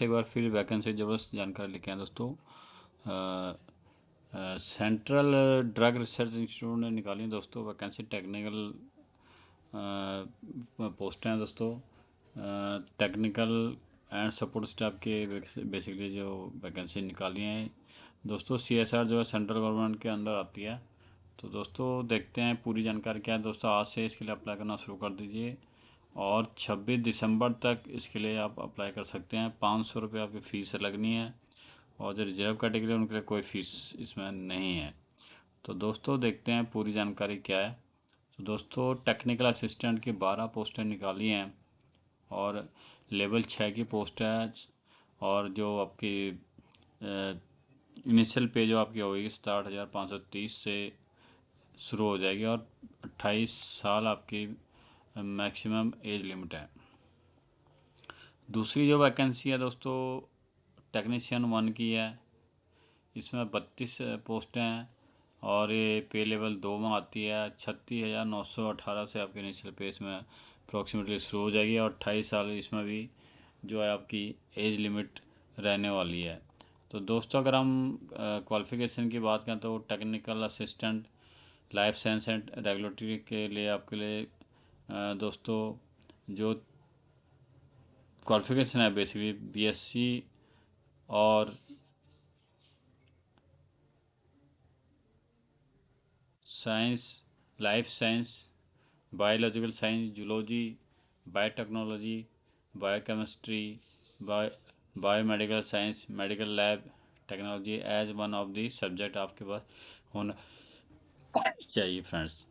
एक बार फिर वैकेंसी ज़बरदस्त जानकारी लेके आए दोस्तों। सेंट्रल ड्रग रिसर्च इंस्टीट्यूट ने निकाली है दोस्तों वैकेंसी। टेक्निकल पोस्ट हैं दोस्तों। टेक्निकल एंड सपोर्ट स्टाफ के बेसिकली जो वैकेंसी निकाली हैं दोस्तों। CSR जो है सेंट्रल गवर्नमेंट के अंदर आती है। तो दोस्तों देखते हैं पूरी जानकारी क्या है दोस्तों। आज से इसके लिए अप्लाई करना शुरू कर दीजिए और 26 दिसंबर तक इसके लिए आप अप्लाई कर सकते हैं। 500 रुपये आपकी फ़ीस लगनी है और जो रिजर्व कैटेगरी है उनके लिए कोई फ़ीस इसमें नहीं है। तो दोस्तों देखते हैं पूरी जानकारी क्या है। तो दोस्तों टेक्निकल असिस्टेंट की 12 पोस्टें निकाली हैं और लेवल 6 की पोस्ट है। और जो आपकी इनिशियल पे जो आपकी होगी 67,530 से शुरू हो जाएगी और 28 साल आपकी मैक्सिमम एज लिमिट है। दूसरी जो वैकेंसी है दोस्तों टेक्नीशियन 1 की है। इसमें 32 पोस्टें हैं और ये पे लेवल 2 में आती है। 36,918 से आपके इनिशियल पे इसमें अप्रॉक्सीमेटली शुरू हो जाएगी और 28 साल इसमें भी जो है आपकी एज लिमिट रहने वाली है। तो दोस्तों अगर हम क्वालिफ़िकेशन की बात करें तो technical assistant life science and regulatory के लिए आपके लिए दोस्तों जो क्वालिफ़िकेशन है बेसिकली BSc और science, life science, biological science, zoology, biotechnology, biochemistry, biomedical science, medical lab technology as one of the subject आपके पास होना चाहिए फ्रेंड्स।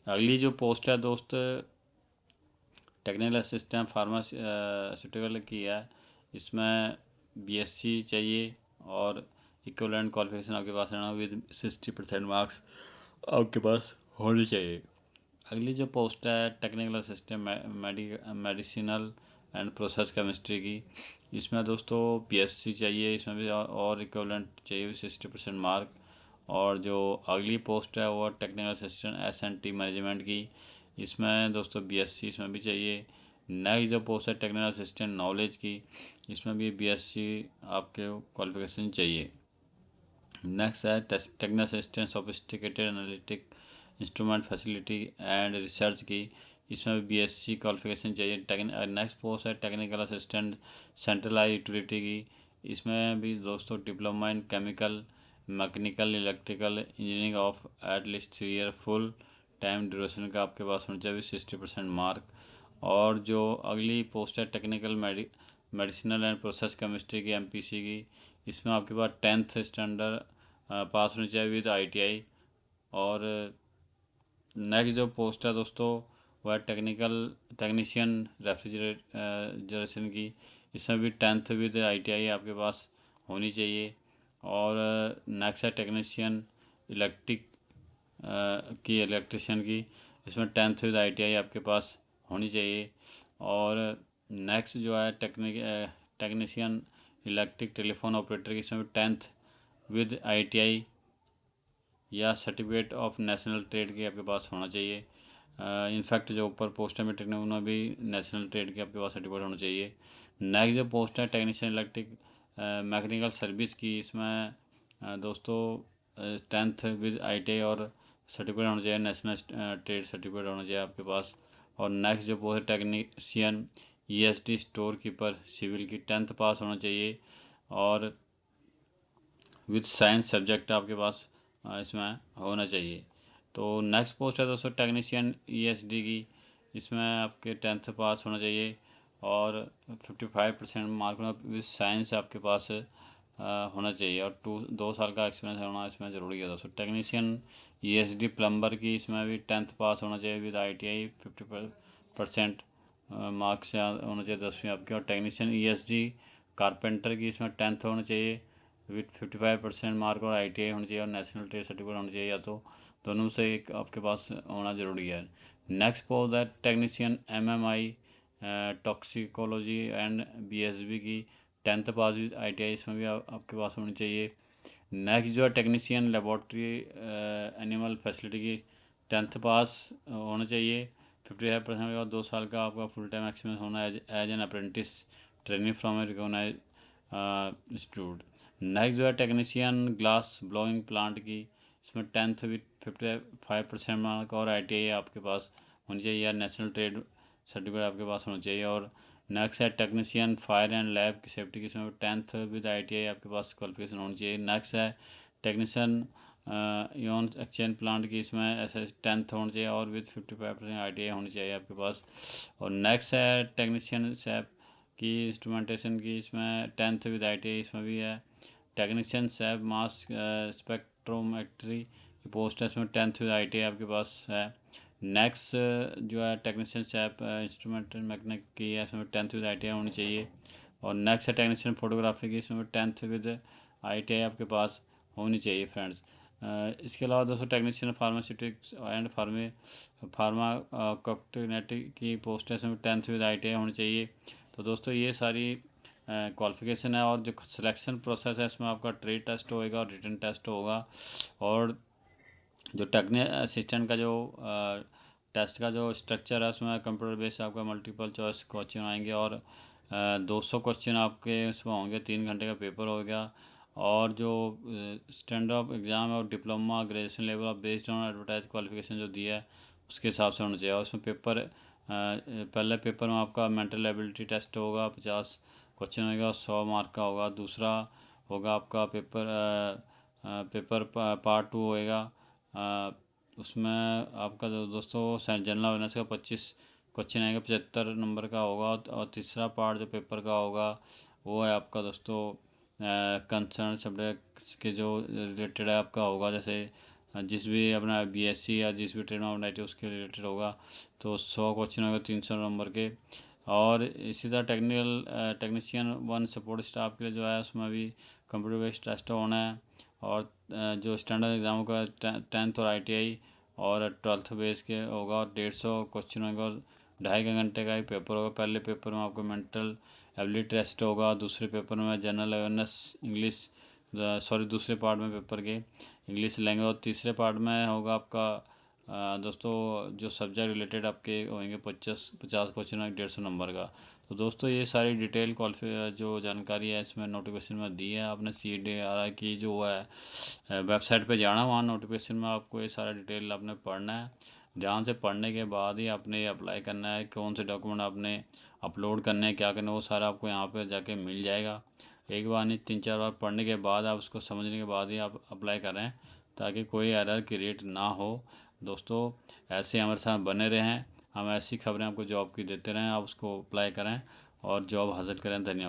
अगली जो पोस्ट है दोस्त टेक्निकल असिस्टेंट फार्मास्यूटिकल की है। इसमें BSc चाहिए और इक्विवेलेंट क्वालिफिकेशन आपके पास रहना विद 60% मार्क्स आपके पास होनी चाहिए। अगली जो पोस्ट है technical assistant medicinal and process chemistry की। इसमें दोस्तों BSc चाहिए इसमें भी और इक्विवेलेंट चाहिए 60% मार्क। और जो अगली पोस्ट है वो टेक्निकल असिस्टेंट S&T मैनेजमेंट की। इसमें दोस्तों BSc इसमें भी चाहिए। नेक्स्ट जो पोस्ट है टेक्निकल असिस्टेंट नॉलेज की। इसमें भी BSc आपके क्वालिफिकेशन चाहिए। नेक्स्ट है technical assistant sophisticated analytic instrument facility and research की। इसमें भी BSc क्वालिफिकेशन चाहिए। नेक्स्ट पोस्ट है टेक्निकल असिस्टेंट सेंट्रलाइज यूटिलिटी की। इसमें भी दोस्तों diploma in chemical mechanical electrical engineering of at least 3 year full time duration का आपके पास होना चाहिए 60% मार्क। और जो अगली पोस्ट है technical medicinal and process chemistry की MPC की। इसमें आपके पास 10th स्टैंडर्ड पास होनी चाहिए विद ITI। और नेक्स्ट जो पोस्ट है दोस्तों वह टेक्नीशियन रेफ्रिजरेशन की। इसमें भी 10th विद ITI आपके पास होनी चाहिए। और नेक्स्ट है टेक्नीशियन इलेक्ट्रिशियन की। इसमें 10th विद ITI आपके पास होनी चाहिए। और नेक्स्ट जो है टेक्नीशियन इलेक्ट्रिक टेलीफोन ऑपरेटर की। इसमें 10th विद ITI या सर्टिफिकेट ऑफ नेशनल ट्रेड की आपके पास होना चाहिए। इनफैक्ट जो ऊपर पोस्ट है टेक्निक उनमें भी नेशनल ट्रेड की आपके पास सर्टिफिकेट होना चाहिए। नेक्स्ट जो पोस्ट है टेक्नीशियन इलेक्ट्रिक मैकेनिकल सर्विस की। इसमें दोस्तों 10th विद ITI और सर्टिफिकेट होना चाहिए नेशनल ट्रेड सर्टिफिकेट होना चाहिए आपके पास। और नेक्स्ट जो पोस्ट है technician ESD store keeper civil की 10th पास होना चाहिए और विद साइंस सब्जेक्ट आपके पास इसमें होना चाहिए। तो नेक्स्ट पोस्ट है दोस्तों टेक्नीशियन ESD की। इसमें आपके 10th पास होना चाहिए और 55% मार्क विद साइंस आपके पास होना चाहिए और 2 साल का एक्सपीरियंस होना इसमें ज़रूरी है दोस्तों। टेक्नीशियन ESD प्लम्बर की। इसमें भी 10th पास होना चाहिए विद ITI 50% मार्क्स से होना चाहिए 10वीं आपकी। और टेक्नीशियन ESD कारपेंटर की। इसमें 10th होना चाहिए विथ 55% मार्क और ITI होनी चाहिए और नेशनल ट्रेड सर्टिफिकेट होना चाहिए या तो दोनों से एक आपके पास होना ज़रूरी है। नेक्स्ट पोस्ट है technician MMI toxicology and BSB की 10th पास विद ITI। इसमें भी आपके पास होनी चाहिए। नेक्स्ट जो है टेक्नीशियन लेबॉर्ट्री एनिमल फैसिलिटी की 10th पास होना चाहिए 55% के बाद 2 साल का आपका फुल टाइम एक्सपीरियंस होना as an apprentice training from a recognise institute. Next जो है टेक्नीशियन ग्लास ब्लोइंग प्लांट की, इसमें 10th विथ 55% मार्क और ITI आपके पास होनी चाहिए या नेशनल ट्रेड सर्टिफिकेट आपके पास होना चाहिए। और नेक्स्ट है टेक्नीशियन फायर एंड लैब की सेफ्टी की, इसमें 10th विद ITI आपके पास क्वालिफिकेशन होनी चाहिए। नेक्स्ट है टेक्नीशियन इॉन एक्सचेंज प्लांट की, इसमें ऐसे 10th होना चाहिए और विद 55% ITI होनी चाहिए आपके पास। और नेक्स्ट है टेक्नीशियन सैप की इंस्ट्रूमेंटेशन की, इसमें 10th विद ITI इसमें भी है। टेक्नीशियन सैप मास स्पेक्ट्रोमेट्री की पोस्ट है, इसमें 10th विद ITI आपके पास है। नेक्स्ट जो है टेक्नीशियन सैप इंस्ट्रूमेंट मैकेनिक की है, इसमें 10th विद ITI होनी चाहिए। और नेक्स्ट है टेक्नीशियन फोटोग्राफी की, इसमें 10th विद ITI आपके पास होनी चाहिए फ्रेंड्स। इसके अलावा दोस्तों टेक्नीशियन फार्मास्यूटिक्स एंड फार्मा कॉक्टिनेटिक की पोस्ट है, इसमें 10th विद ITI होनी चाहिए। तो दोस्तों ये सारी क्वालिफिकेशन है। और जो सिलेक्शन प्रोसेस है इसमें आपका ट्रेड टेस्ट होएगा और रिटन टेस्ट होगा। और जो टेक्निकल असिस्टेंट का जो टेस्ट का जो स्ट्रक्चर है उसमें कंप्यूटर बेस्ड आपका मल्टीपल चॉइस क्वेश्चन आएंगे और 200 क्वेश्चन आपके उसमें होंगे, 3 घंटे का पेपर होगा। और जो स्टैंडर्ड ऑफ एग्ज़ाम है और diploma graduation level of based on advertise qualification जो दिया है उसके हिसाब से होना चाहिए। और उसमें पेपर पहले पेपर में आपका मेंटल एबिलिटी टेस्ट होगा, 50 क्वेश्चन होगा, 100 मार्क का होगा। दूसरा होगा आपका पेपर पार्ट 2 होएगा, उसमें आपका जो दोस्तों जनरल अवेयरनेस का 25 क्वेश्चन आएंगे, 75 नंबर का होगा। और तीसरा पार्ट जो पेपर का होगा वो है आपका दोस्तों कंसर्न सब्जेक्ट्स के जो रिलेटेड है आपका होगा, जैसे जिस भी अपना BSc या जिस भी ट्रेड में अपना उसके रिलेटेड होगा। तो 100 क्वेश्चन होगा 300 नंबर के। और इसी तरह टेक्नीशियन 1 सपोर्ट स्टाफ के लिए जो है उसमें भी कंप्यूटर बेस्ड टेस्ट होना है। और जो स्टैंडर्ड एग्ज़ाम होगा 10th और ITI और 12th बेस के होगा और 150 क्वेश्चन होगा और 2.5 घंटे का एक पेपर होगा। पहले पेपर में आपको मेंटल एबिलिटी टेस्ट होगा, दूसरे पेपर में जनरल अवेयरनेस इंग्लिश दूसरे पार्ट में पेपर के इंग्लिश लैंग्वेज। और तीसरे पार्ट में होगा आपका दोस्तों जो सब्जेक्ट रिलेटेड आपके होंगे 50 क्वेश्चन 150 नंबर का। तो दोस्तों ये सारी डिटेल जो जानकारी है इसमें नोटिफिकेशन में दी है। आपने CDRI की जो है वेबसाइट पे जाना, वहाँ नोटिफिकेशन में आपको ये सारा डिटेल आपने पढ़ना है। ध्यान से पढ़ने के बाद ही आपने अप्लाई करना है, कौन से डॉक्यूमेंट आपने अपलोड करने हैं, क्या करना है, वो सारा आपको यहाँ पे जाके मिल जाएगा। एक बार नहीं 3-4 बार पढ़ने के बाद आप उसको समझने के बाद ही आप अप्लाई करें, ताकि कोई एरर क्रिएट ना हो। दोस्तों ऐसे हमारे साथ बने रहें, हम ऐसी खबरें आपको जॉब की देते रहें, आप उसको अप्लाई करें और जॉब हासिल करें। धन्यवाद।